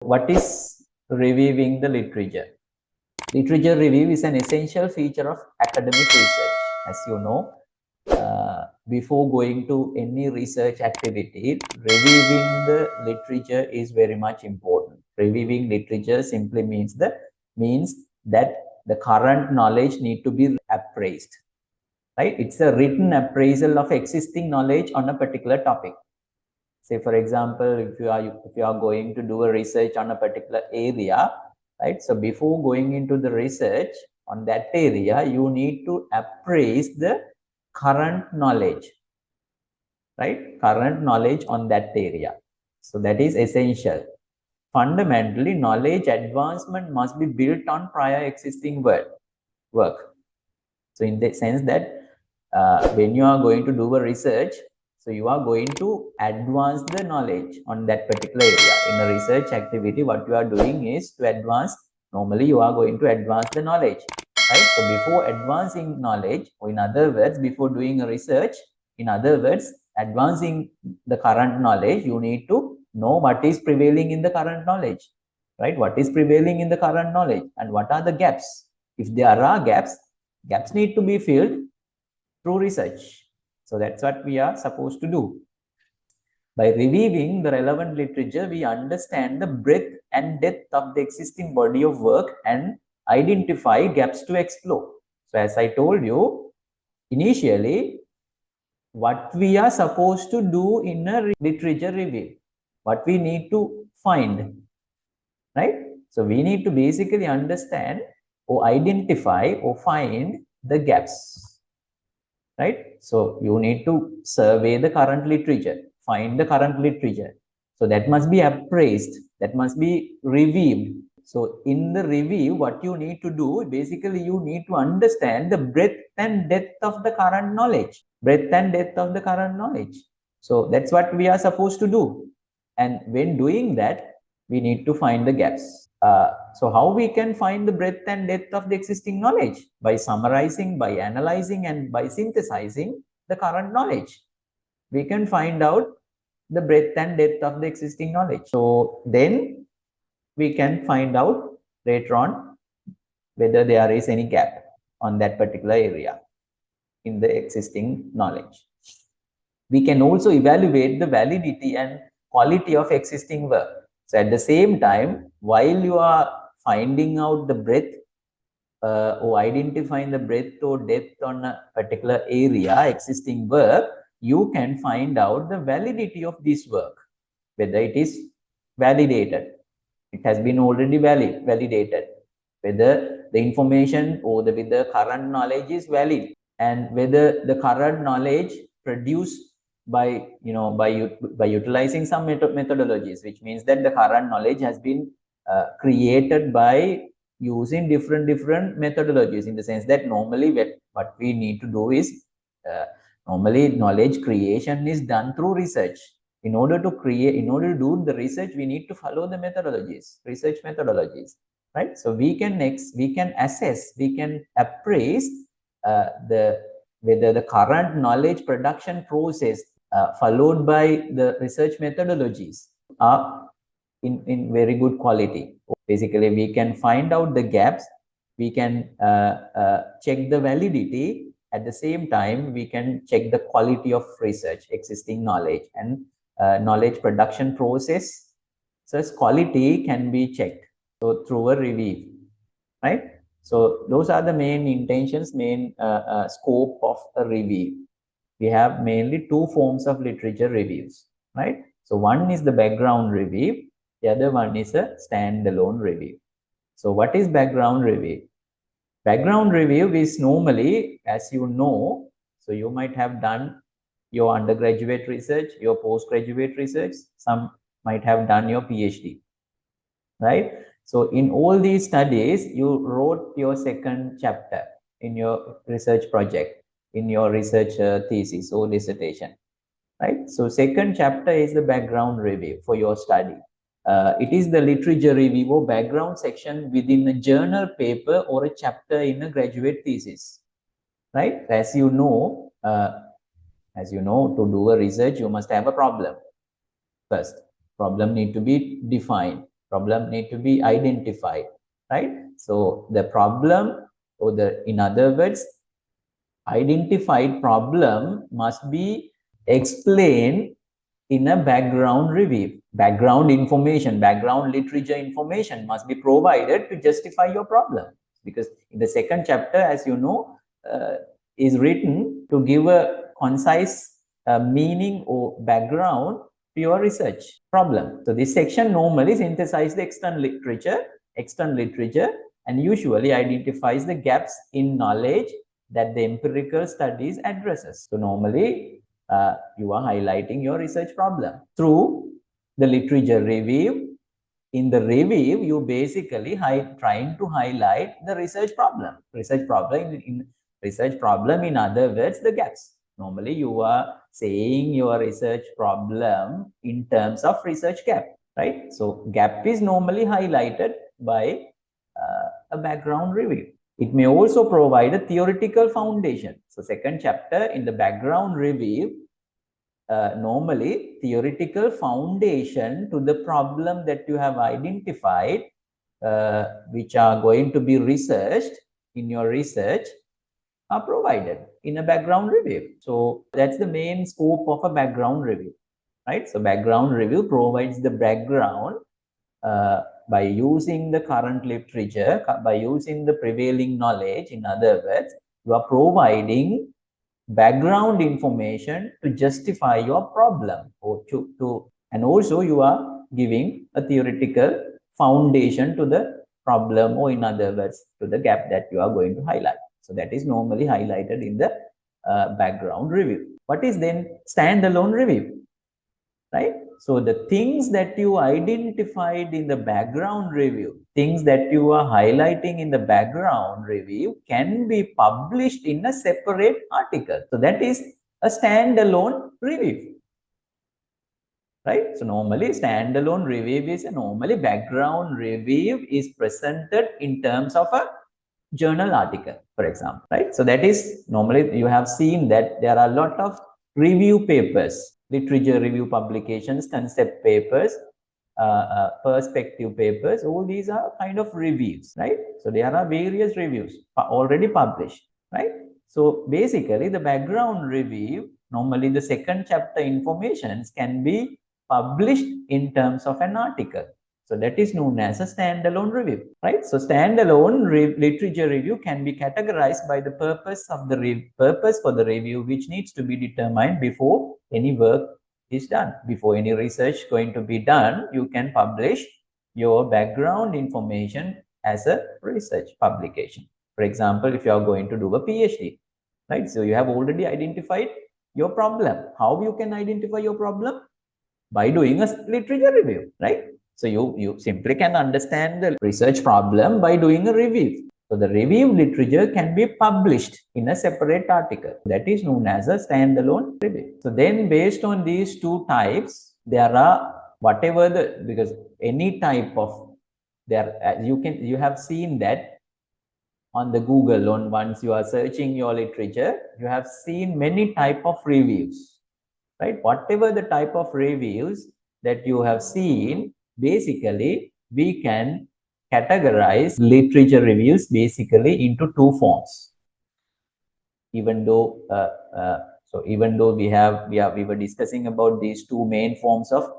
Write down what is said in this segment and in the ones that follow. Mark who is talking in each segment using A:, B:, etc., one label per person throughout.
A: What is reviewing the literature? Literature review is an essential feature of academic research. As you know, before going to any research activity, reviewing the literature is very much important. Reviewing literature simply means that the current knowledge need to be appraised. Right? It's a written appraisal of existing knowledge on a particular topic. Say, for example, if you are going to do a research on a particular area, right? So before going into the research on that area, you need to appraise the current knowledge, right? Current knowledge on that area. So that is essential. Fundamentally, knowledge advancement must be built on prior existing work. So in the sense that when you are going to do a research, so you are going to advance the knowledge on that particular area. In a research activity, what you are doing is to advance, normally you are going to advance the knowledge, right? So before advancing knowledge, or in other words, before doing a research, in other words, advancing the current knowledge, you need to know what is prevailing in the current knowledge, right? What is prevailing in the current knowledge and what are the gaps? If there are gaps need to be filled through research. So that's what we are supposed to do. By reviewing the relevant literature, we understand the breadth and depth of the existing body of work and identify gaps to explore. So as I told you, initially, what we are supposed to do in a literature review, what we need to find, right? So we need to basically understand or identify or find the gaps, right? So you need to survey the current literature, find the current literature. So that must be appraised, that must be reviewed. So in the review, what you need to do, basically you need to understand the breadth and depth of the current knowledge, breadth and depth of the current knowledge. So that's what we are supposed to do. And when doing that, we need to find the gaps. So how we can find the breadth and depth of the existing knowledge? By summarizing, by analyzing, and by synthesizing the current knowledge. We can find out the breadth and depth of the existing knowledge. So then we can find out later on whether there is any gap on that particular area in the existing knowledge. We can also evaluate the validity and quality of existing work. So at the same time, while you are finding out the breadth or identifying the breadth or depth on a particular area, existing work, you can find out the validity of this work, whether it is validated. It has been already validated, whether the information or whether current knowledge is valid, and whether the current knowledge produced by utilizing some methodologies, which means that the current knowledge has been created by using different methodologies, in the sense that normally what we need to do is normally knowledge creation is done through research. In order to do the research, we need to follow the research methodologies, right? So we can assess, we can appraise whether the current knowledge production process followed by the research methodologies are in very good quality. Basically, we can find out the gaps, we can check the validity. At the same time, we can check the quality of research, existing knowledge, and knowledge production process. So quality can be checked through a review, right? So those are the main intentions, main scope of a review. We have mainly two forms of literature reviews, right? So one is the background review, the other one is a standalone review. So what is background review? Background review is normally, as you know, so you might have done your undergraduate research, your postgraduate research, some might have done your PhD, right? So in all these studies, you wrote your second chapter in your research project, in your research thesis or dissertation, right? So second chapter is the background review for your study. It is the literature review or background section within a journal paper or a chapter in a graduate thesis, right? As you know, to do a research, you must have a problem first. Problem need to be defined. Problem need to be identified, right? So the problem, or in other words, identified problem must be explained in a background review. Background information, background literature information must be provided to justify your problem. Because in the second chapter, as you know, is written to give a concise meaning or background to your research problem. So this section normally synthesizes the external literature, and usually identifies the gaps in knowledge that the empirical studies addresses. So normally you are highlighting your research problem through the literature review. In the review, you basically trying to highlight the research problem. Research problem, in other words, the gaps. Normally, you are saying your research problem in terms of research gap, right? So gap is normally highlighted by a background review. It may also provide a theoretical foundation. So second chapter in the background review, normally theoretical foundation to the problem that you have identified, which are going to be researched in your research, are provided in a background review. So that's the main scope of a background review, right? So background review provides the background by using the current literature, by using the prevailing knowledge. In other words, you are providing background information to justify your problem, or and also you are giving a theoretical foundation to the problem, or in other words, to the gap that you are going to highlight. So that is normally highlighted in the background review. What is then standalone review, right? So the things that you identified in the background review, things that you are highlighting in the background review, can be published in a separate article. So that is a standalone review, right? So normally standalone review is normally background review is presented in terms of a journal article, for example, right? So that is normally, you have seen that there are a lot of review papers, literature review publications, concept papers, perspective papers. All these are kind of reviews, right? So there are various reviews already published, right? So basically the background review, normally the second chapter informations can be published in terms of an article. So that is known as a standalone review, right? So standalone literature review can be categorized by the purpose of the purpose for the review, which needs to be determined before any work is done. Before any research going to be done, you can publish your background information as a research publication. For example, if you are going to do a PhD, right? So you have already identified your problem. How you can identify your problem? By doing a literature review, right? So you simply can understand the research problem by doing a review. So the review literature can be published in a separate article. That is known as a standalone review. So then based on these two types, there are because any type of you have seen that on the Google, once you are searching your literature, you have seen many type of reviews, right? Whatever the type of reviews that you have seen, basically we can categorize literature reviews basically into two forms. Even though even though we were discussing about these two main forms of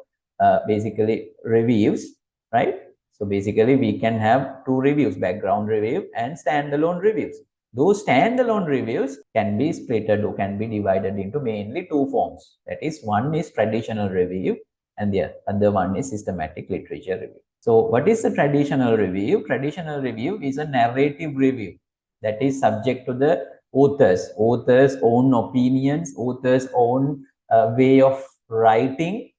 A: basically reviews, right? So basically we can have two reviews, background review and standalone reviews. Those standalone reviews can be splitted or can be divided into mainly two forms. That is, one is traditional review and the other one is systematic literature review. So what is the traditional review? Traditional review is a narrative review that is subject to the author's own opinions, author's own way of writing.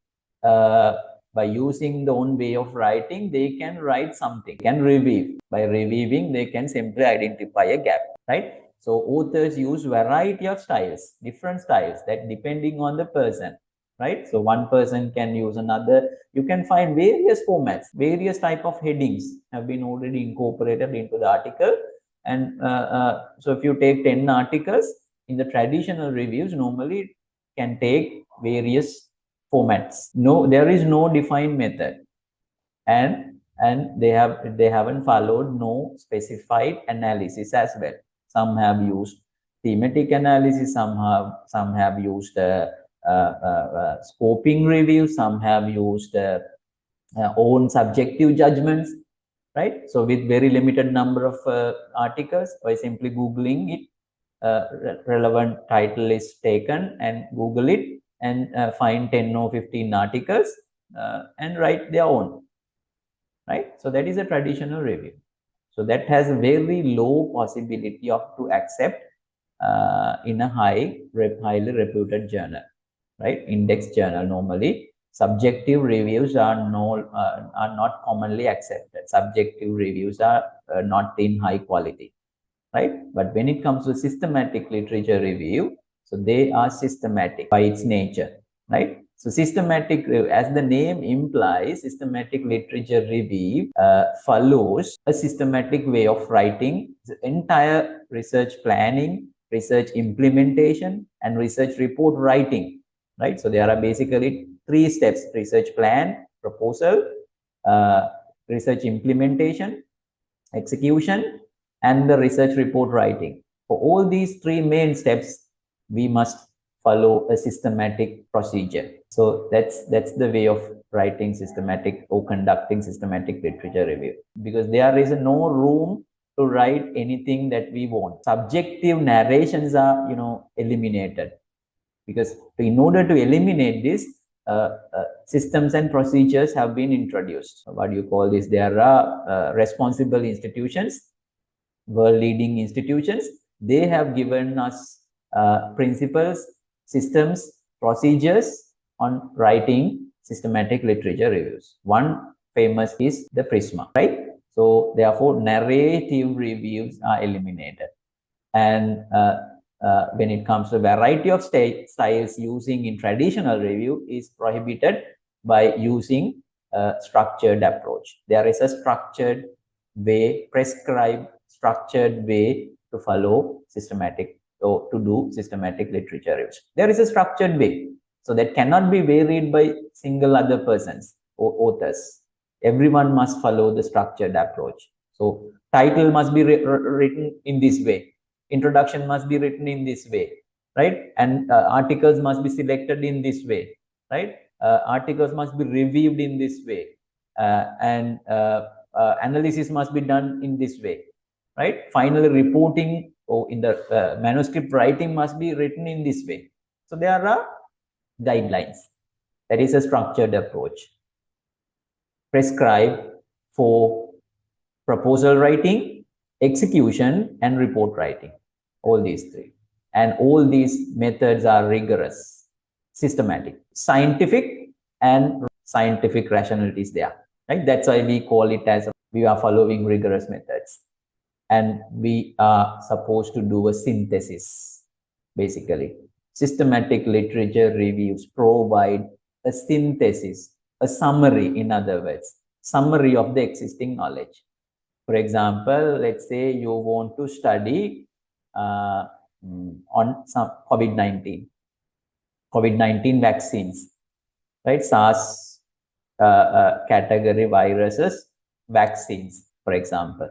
A: By using the own way of writing, they can write something, can review. By reviewing, they can simply identify a gap, right? So authors use variety of styles, different styles, that depending on the person, right? So one person can use another. You can find various formats, various type of headings have been already incorporated into the article. And so if you take 10 articles in the traditional reviews, normally can take various formats. No, there is no defined method. And and they haven't followed no specified analysis as well. Some have used thematic analysis, some have used scoping review, some have used own subjective judgments, right? So with very limited number of articles, by simply googling it, relevant title is taken and Google it and find 10 or 15 articles and write their own, right? So that is a traditional review. So that has a very low possibility of to accept in a highly reputed journal, right? Index journal. Normally subjective reviews are not commonly accepted. Subjective reviews are not in high quality, right? But when it comes to systematic literature review, so they are systematic by its nature, right? So systematic, as the name implies, systematic literature review follows a systematic way of writing the entire research planning, research implementation, and research report writing, right? So there are basically 3 steps: research plan, proposal, uh, research implementation, execution, and the research report writing. For all these 3 main steps, we must follow a systematic procedure. So that's the way of writing systematic or conducting systematic literature review, because there is no room to write anything that we want. Subjective narrations are eliminated, because in order to eliminate this, systems and procedures have been introduced. What do you call this? There are responsible institutions, world leading institutions. They have given us principles, systems, procedures on writing systematic literature reviews. One famous is the Prisma, right? So therefore narrative reviews are eliminated. And when it comes to variety of styles using in traditional review is prohibited by using a structured approach. There is a structured way, prescribed structured way to follow systematic or to do systematic literature reviews. There is a structured way, so that cannot be varied by single other persons or authors. Everyone must follow the structured approach. So title must be written in this way, introduction must be written in this way, right? And articles must be selected in this way, right? Articles must be reviewed in this way, and analysis must be done in this way, right? Finally reporting or in the manuscript writing must be written in this way. So there are guidelines. That is a structured approach prescribed for proposal writing, execution, and report writing. All these 3. And all these methods are rigorous, systematic, scientific, and scientific rationality is there, right? That's why we call it as we are following rigorous methods. And we are supposed to do a synthesis, basically. Systematic literature reviews provide a synthesis, a summary, in other words, summary of the existing knowledge. For example, let's say you want to study on some COVID-19 vaccines, right? SARS category viruses, vaccines, for example.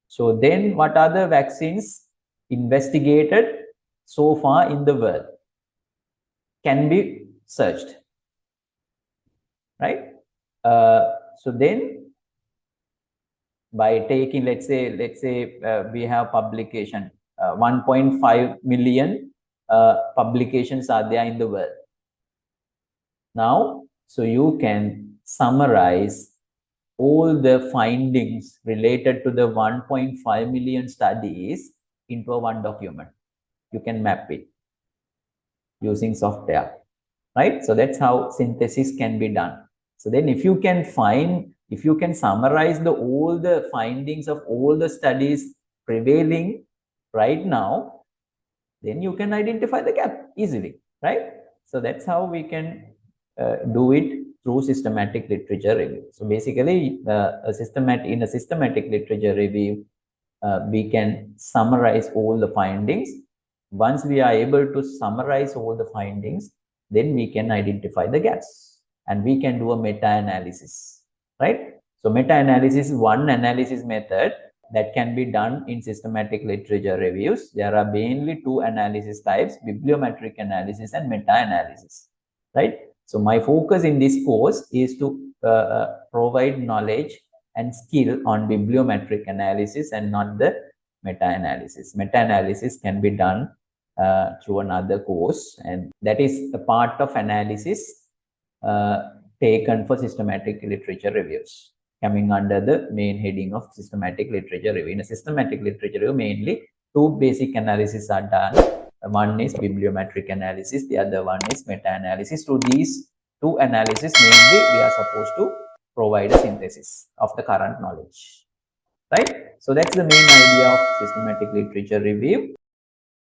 A: So then what are the vaccines investigated so far in the world? Can be searched, right? So then by taking, let's say we have publication, 1.5 million publications are there in the world now. So you can summarize all the findings related to the 1.5 million studies into a one document. You can map it using software, right? So that's how synthesis can be done. So then if you can summarize all the findings of all the studies prevailing right now, then you can identify the gap easily, right? So that's how we can do it through systematic literature review. So basically, in a systematic literature review, we can summarize all the findings. Once we are able to summarize all the findings, then we can identify the gaps and we can do a meta-analysis, right? So meta-analysis is one analysis method that can be done in systematic literature reviews. There are mainly two analysis types: bibliometric analysis and meta-analysis, right? So my focus in this course is to provide knowledge and skill on bibliometric analysis and not the meta-analysis. Meta-analysis can be done through another course, and that is a part of analysis taken for systematic literature reviews, coming under the main heading of systematic literature review. In a systematic literature review, mainly two basic analyses are done. One is bibliometric analysis, the other one is meta-analysis. Through these two analyses, mainly we are supposed to provide a synthesis of the current knowledge, right? So that's the main idea of systematic literature review.